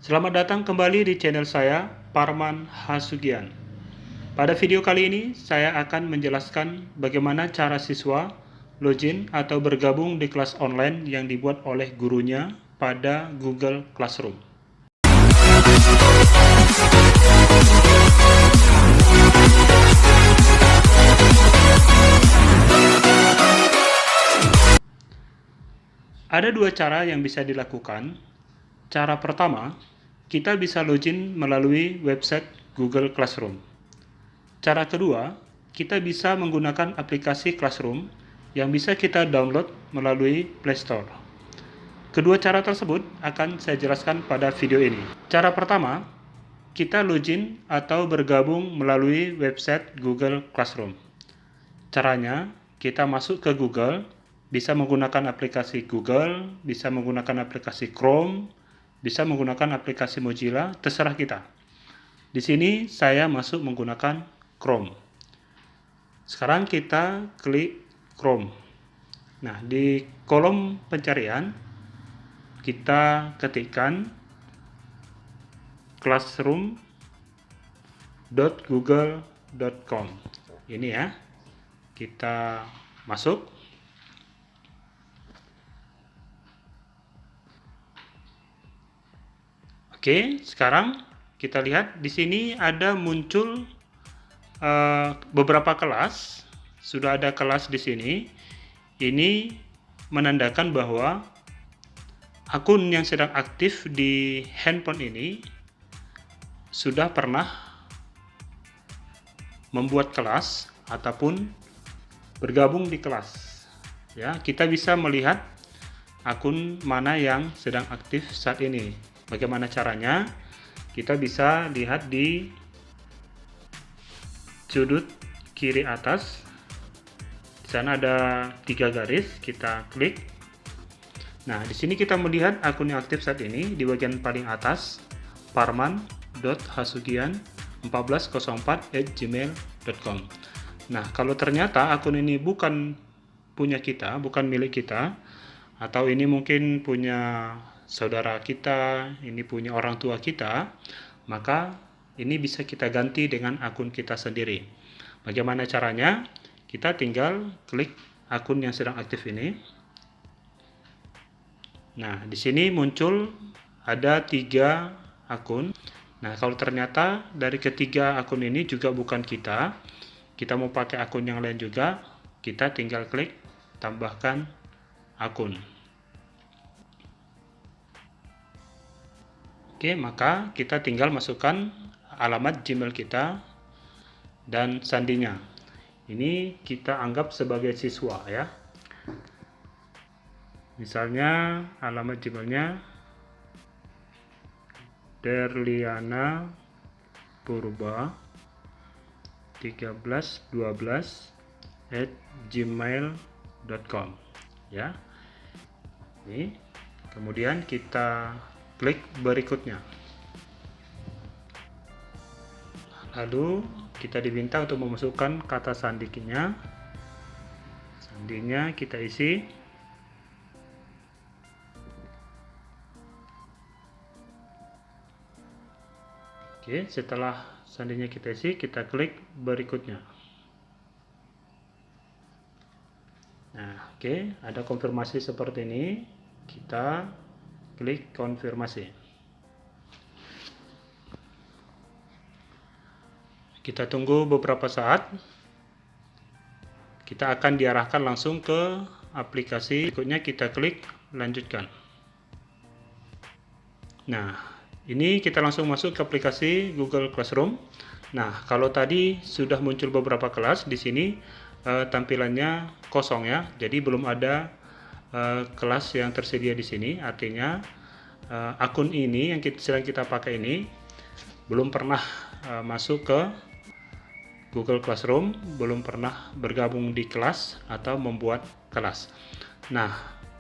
Selamat datang kembali di channel saya, Parman Hasugian. Pada video kali ini, saya akan menjelaskan bagaimana cara siswa login atau bergabung di kelas online yang dibuat oleh gurunya pada Google Classroom. Ada dua cara yang bisa dilakukan. Cara pertama, kita bisa login melalui website Google Classroom. Cara kedua, kita bisa menggunakan aplikasi Classroom yang bisa kita download melalui Play Store. Kedua cara tersebut akan saya jelaskan pada video ini. Cara pertama, kita login atau bergabung melalui website Google Classroom. Caranya, kita masuk ke Google, bisa menggunakan aplikasi Google, bisa menggunakan aplikasi Chrome, bisa menggunakan aplikasi Mozilla, terserah kita. Di sini saya masuk menggunakan Chrome. Sekarang kita klik Chrome. Nah, di kolom pencarian kita ketikkan classroom.google.com. Ini ya. Kita masuk. Oke, sekarang kita lihat di sini ada muncul beberapa kelas. Sudah ada kelas di sini. Ini menandakan bahwa akun yang sedang aktif di handphone ini sudah pernah membuat kelas ataupun bergabung di kelas. Ya, kita bisa melihat akun mana yang sedang aktif saat ini. Bagaimana caranya? Kita bisa lihat di sudut kiri atas. Di sana ada 3 garis, kita klik. Nah, di sini kita melihat akun yang aktif saat ini di bagian paling atas, parman.hasugian1404@gmail.com. Nah, kalau ternyata akun ini bukan punya kita, bukan milik kita, atau ini mungkin punya saudara kita, ini punya orang tua kita, maka ini bisa kita ganti dengan akun kita sendiri. Bagaimana caranya? Kita tinggal klik akun yang sedang aktif ini. Nah, di sini muncul ada 3 akun. Nah, kalau ternyata dari ketiga akun ini juga bukan kita mau pakai akun yang lain juga, kita tinggal klik tambahkan akun. Oke, maka kita tinggal masukkan alamat Gmail kita dan sandinya. Ini kita anggap sebagai siswa ya. Misalnya alamat Gmailnya Derliana Purba 1312@gmail.com ya. Ini kemudian kita klik berikutnya. Lalu kita diminta untuk memasukkan kata sandinya. Sandinya kita isi. Oke, setelah sandinya kita isi, kita klik berikutnya. Nah, oke, ada konfirmasi seperti ini. Kita klik konfirmasi. Kita tunggu beberapa saat. Kita akan diarahkan langsung ke aplikasi. Berikutnya kita klik lanjutkan. Nah, ini kita langsung masuk ke aplikasi Google Classroom. Nah, kalau tadi sudah muncul beberapa kelas, di sini tampilannya kosong ya. Jadi belum ada kelas yang tersedia di sini. Artinya akun ini yang sedang kita pakai ini belum pernah masuk ke Google Classroom, belum pernah bergabung di kelas atau membuat kelas. Nah,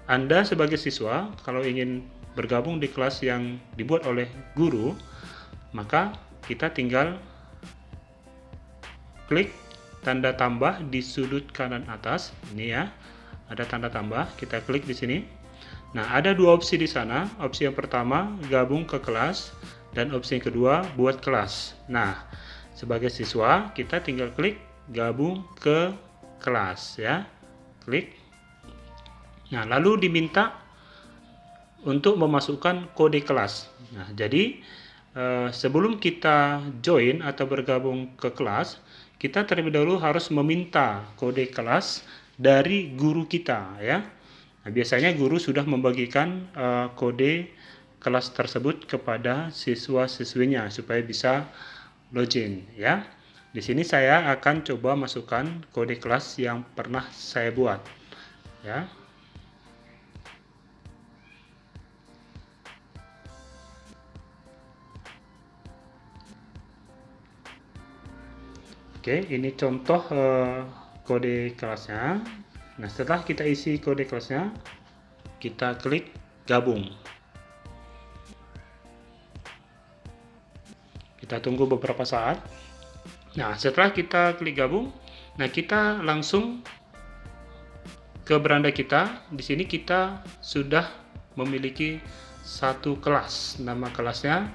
Anda sebagai siswa kalau ingin bergabung di kelas yang dibuat oleh guru, maka kita tinggal klik tanda tambah di sudut kanan atas. Ini ya, ada tanda tambah, kita klik di sini. Nah, ada dua opsi di sana. Opsi yang pertama, gabung ke kelas, dan opsi yang kedua, buat kelas. Nah, sebagai siswa, kita tinggal klik gabung ke kelas ya. Klik. Nah, lalu diminta untuk memasukkan kode kelas. Nah, jadi sebelum kita join atau bergabung ke kelas, kita terlebih dahulu harus meminta kode kelas dari guru kita ya. Nah, biasanya guru sudah membagikan kode kelas tersebut kepada siswa-siswinya supaya bisa login ya. Di sini saya akan coba masukkan kode kelas yang pernah saya buat ya. Oke, ini contoh kode kelasnya. Nah, setelah kita isi kode kelasnya, kita klik gabung. Kita tunggu beberapa saat. Nah, setelah kita klik gabung, nah kita langsung ke beranda kita. Di sini kita sudah memiliki satu kelas. Nama kelasnya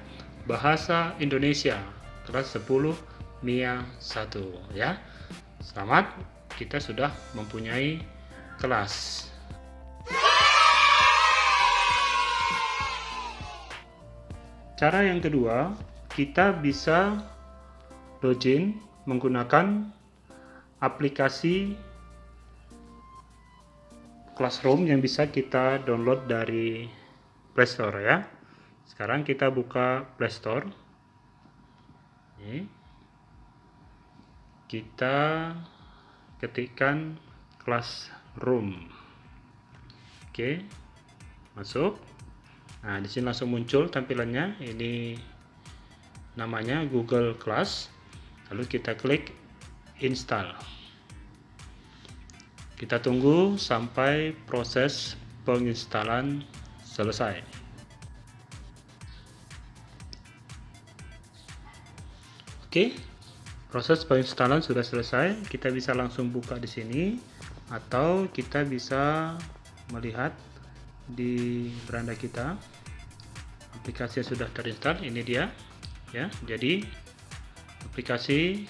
Bahasa Indonesia, kelas 10 MIA 1 ya. Selamat, kita sudah mempunyai kelas. Cara yang kedua, kita bisa login menggunakan aplikasi Classroom yang bisa kita download dari Play Store ya. Sekarang kita buka Play Store. Ini. Kita ketikkan Classroom. Oke, masuk. Nah, di sini langsung muncul tampilannya. Ini namanya Google Class. Lalu kita klik install. Kita tunggu sampai proses penginstalan selesai. Oke. Proses penginstalan sudah selesai. Kita bisa langsung buka di sini atau kita bisa melihat di beranda kita aplikasi yang sudah terinstall. Ini dia ya. Jadi aplikasi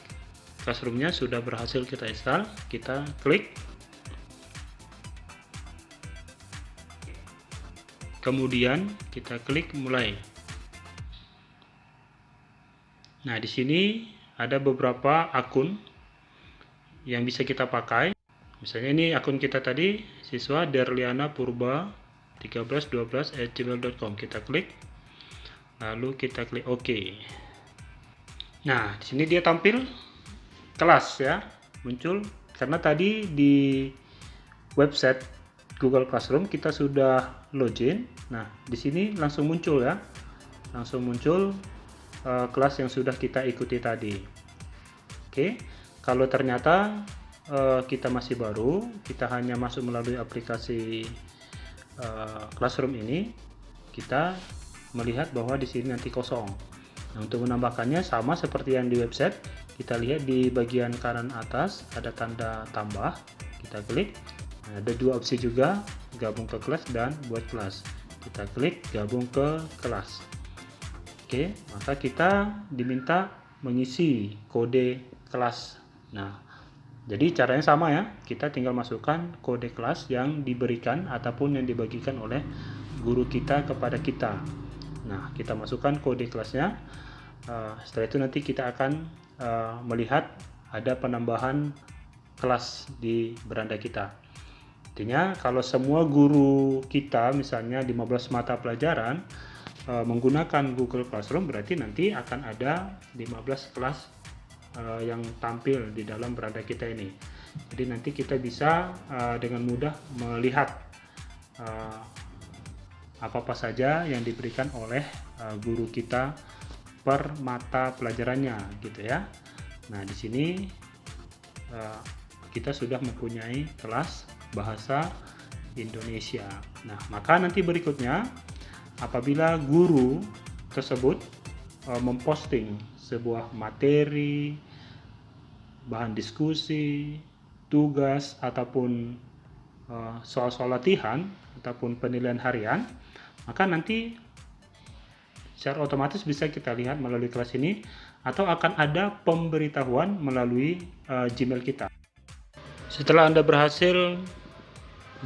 Classroom-nya sudah berhasil kita install. Kita klik, kemudian kita klik mulai. Nah, di sini ada beberapa akun yang bisa kita pakai. Misalnya ini akun kita tadi, siswa Derliana Purba 1312@gmail.com. Kita klik, lalu kita klik OK. Nah, di sini dia tampil kelas ya, muncul karena tadi di website Google Classroom kita sudah login. Nah, di sini langsung muncul ya, langsung muncul kelas yang sudah kita ikuti tadi. Oke, kalau ternyata kita masih baru, kita hanya masuk melalui aplikasi Classroom ini, kita melihat bahwa di sini nanti kosong. Nah, untuk menambahkannya sama seperti yang di website, kita lihat di bagian kanan atas ada tanda tambah, kita klik. Nah, ada dua opsi juga, gabung ke kelas dan buat kelas. Kita klik gabung ke kelas. Oke, maka kita diminta mengisi kode kelas. Nah, jadi caranya sama ya. Kita tinggal masukkan kode kelas yang diberikan ataupun yang dibagikan oleh guru kita kepada kita. Nah, kita masukkan kode kelasnya. Setelah itu nanti kita akan melihat ada penambahan kelas di beranda kita. Artinya kalau semua guru kita misalnya 15 mata pelajaran menggunakan Google Classroom, berarti nanti akan ada 15 kelas yang tampil di dalam beranda kita ini. Jadi nanti kita bisa dengan mudah melihat apa-apa saja yang diberikan oleh guru kita per mata pelajarannya gitu ya. Nah, di sini kita sudah mempunyai kelas Bahasa Indonesia. Nah, maka nanti berikutnya apabila guru tersebut memposting sebuah materi, bahan diskusi, tugas ataupun soal-soal latihan ataupun penilaian harian, maka nanti secara otomatis bisa kita lihat melalui kelas ini, atau akan ada pemberitahuan melalui Gmail kita. Setelah Anda berhasil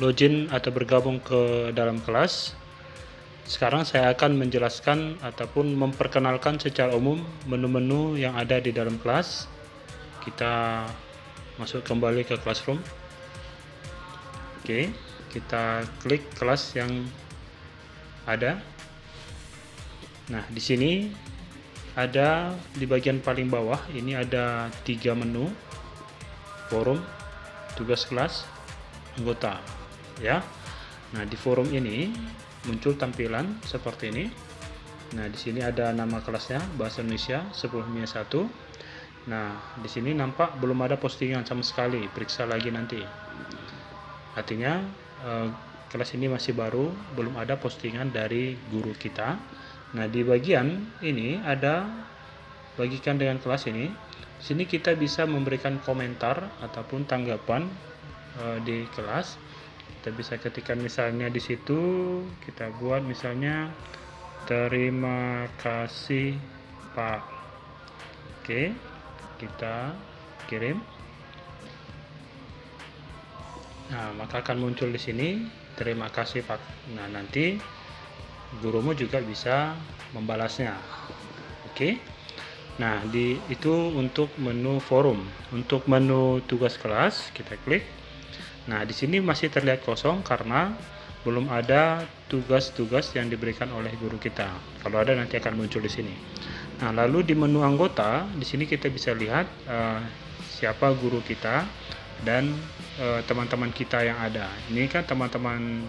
login atau bergabung ke dalam kelas, sekarang saya akan menjelaskan ataupun memperkenalkan secara umum menu-menu yang ada di dalam kelas. Kita masuk kembali ke Classroom. Oke, kita klik kelas yang ada. Nah, di sini ada di bagian paling bawah ini ada 3 menu: forum, tugas kelas, anggota, ya. Nah, di forum ini muncul tampilan seperti ini. Nah, di sini ada nama kelasnya, Bahasa Indonesia 10-1. Nah, di sini nampak belum ada postingan sama sekali, periksa lagi nanti. Artinya kelas ini masih baru, belum ada postingan dari guru kita. Nah, di bagian ini ada bagikan dengan kelas ini. Di sini kita bisa memberikan komentar ataupun tanggapan di kelas. Kita bisa ketikkan misalnya di situ, kita buat misalnya terima kasih Pak. Oke, kita kirim. Nah, maka akan muncul di sini terima kasih Pak. Nah, nanti gurumu juga bisa membalasnya. Oke. Nah, itu untuk menu forum. Untuk menu tugas kelas kita klik. Nah, di sini masih terlihat kosong karena belum ada tugas-tugas yang diberikan oleh guru kita. Kalau ada nanti akan muncul di sini. Nah, lalu di menu anggota, di sini kita bisa lihat siapa guru kita dan teman-teman kita yang ada. Ini kan teman-teman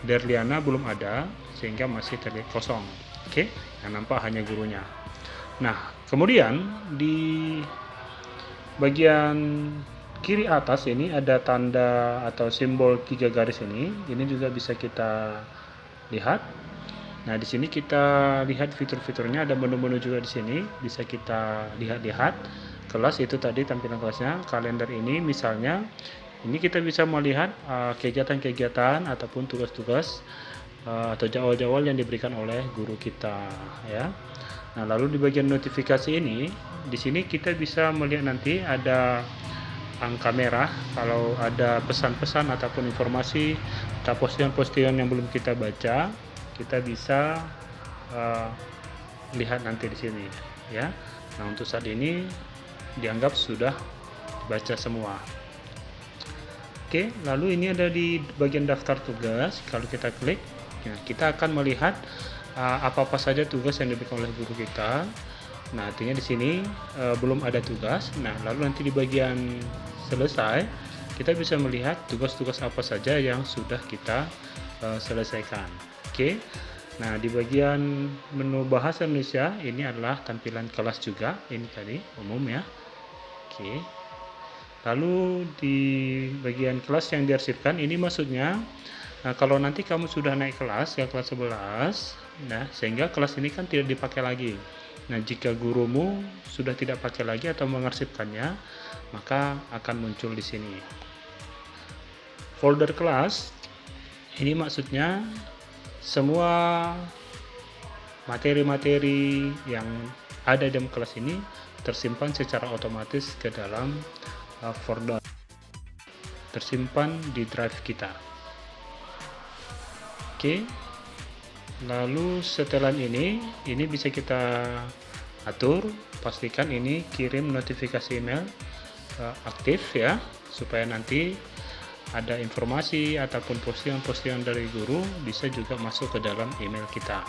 Derliana belum ada, sehingga masih terlihat kosong. Oke, yang nampak hanya gurunya. Nah, kemudian di bagian kiri atas ini ada tanda atau simbol 3 garis ini. Ini juga bisa kita lihat. Nah, di sini kita lihat fitur-fiturnya, ada menu-menu juga di sini, bisa kita lihat-lihat. Kelas itu tadi tampilan kelasnya, kalender ini misalnya, ini kita bisa melihat kegiatan-kegiatan ataupun tugas-tugas atau jadwal-jadwal yang diberikan oleh guru kita, ya. Nah, lalu di bagian notifikasi ini, di sini kita bisa melihat nanti ada angka merah kalau ada pesan-pesan ataupun informasi atau postingan-postingan yang belum kita baca, kita bisa lihat nanti di sini, ya. Nah, untuk saat ini dianggap sudah baca semua. Oke, lalu ini ada di bagian daftar tugas. Kalau kita klik, ya, kita akan melihat apa-apa saja tugas yang diberikan oleh guru kita. Nah, artinya di sini belum ada tugas. Nah, lalu nanti di bagian selesai, kita bisa melihat tugas-tugas apa saja yang sudah kita selesaikan. Oke. Nah, di bagian menu Bahasa Indonesia, ini adalah tampilan kelas juga. Ini tadi umum, ya. Oke. Lalu di bagian kelas yang diarsipkan, ini maksudnya kalau nanti kamu sudah naik kelas ke kelas 11, nah, sehingga kelas ini kan tidak dipakai lagi. Nah, jika gurumu sudah tidak pakai lagi atau mengarsipkannya, maka akan muncul di sini. Folder kelas, ini maksudnya semua materi-materi yang ada dalam kelas ini tersimpan secara otomatis ke dalam folder, tersimpan di drive kita. Oke. Lalu setelan ini bisa kita atur, pastikan ini kirim notifikasi email aktif, ya, supaya nanti ada informasi ataupun postingan-postingan dari guru bisa juga masuk ke dalam email kita.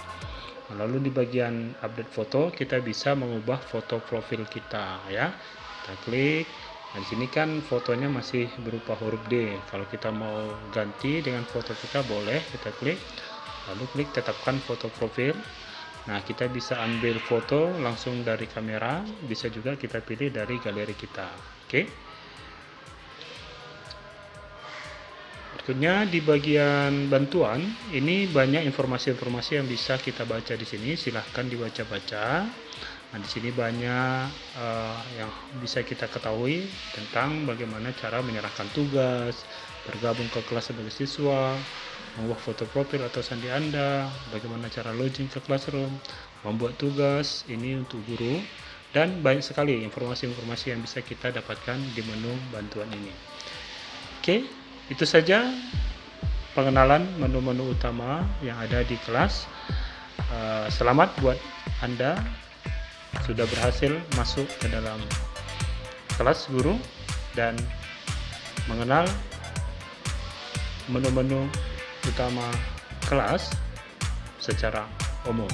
Lalu di bagian update foto, kita bisa mengubah foto profil kita, ya. Kita klik. Nah, di sini kan fotonya masih berupa huruf D. Kalau kita mau ganti dengan foto kita, boleh kita klik. Lalu klik tetapkan foto profil. Nah, kita bisa ambil foto langsung dari kamera, bisa juga kita pilih dari galeri kita. Oke. Berikutnya di bagian bantuan, ini banyak informasi-informasi yang bisa kita baca di sini. Silahkan dibaca-baca. Nah, di sini banyak yang bisa kita ketahui tentang bagaimana cara menyerahkan tugas, bergabung ke kelas sebagai siswa, membuat foto profil atau sandi Anda, bagaimana cara login ke Classroom, membuat tugas, ini untuk guru, dan banyak sekali informasi-informasi yang bisa kita dapatkan di menu bantuan ini. Oke, itu saja pengenalan menu-menu utama yang ada di kelas. Selamat buat Anda sudah berhasil masuk ke dalam kelas guru dan mengenal menu-menu utama kelas secara umum.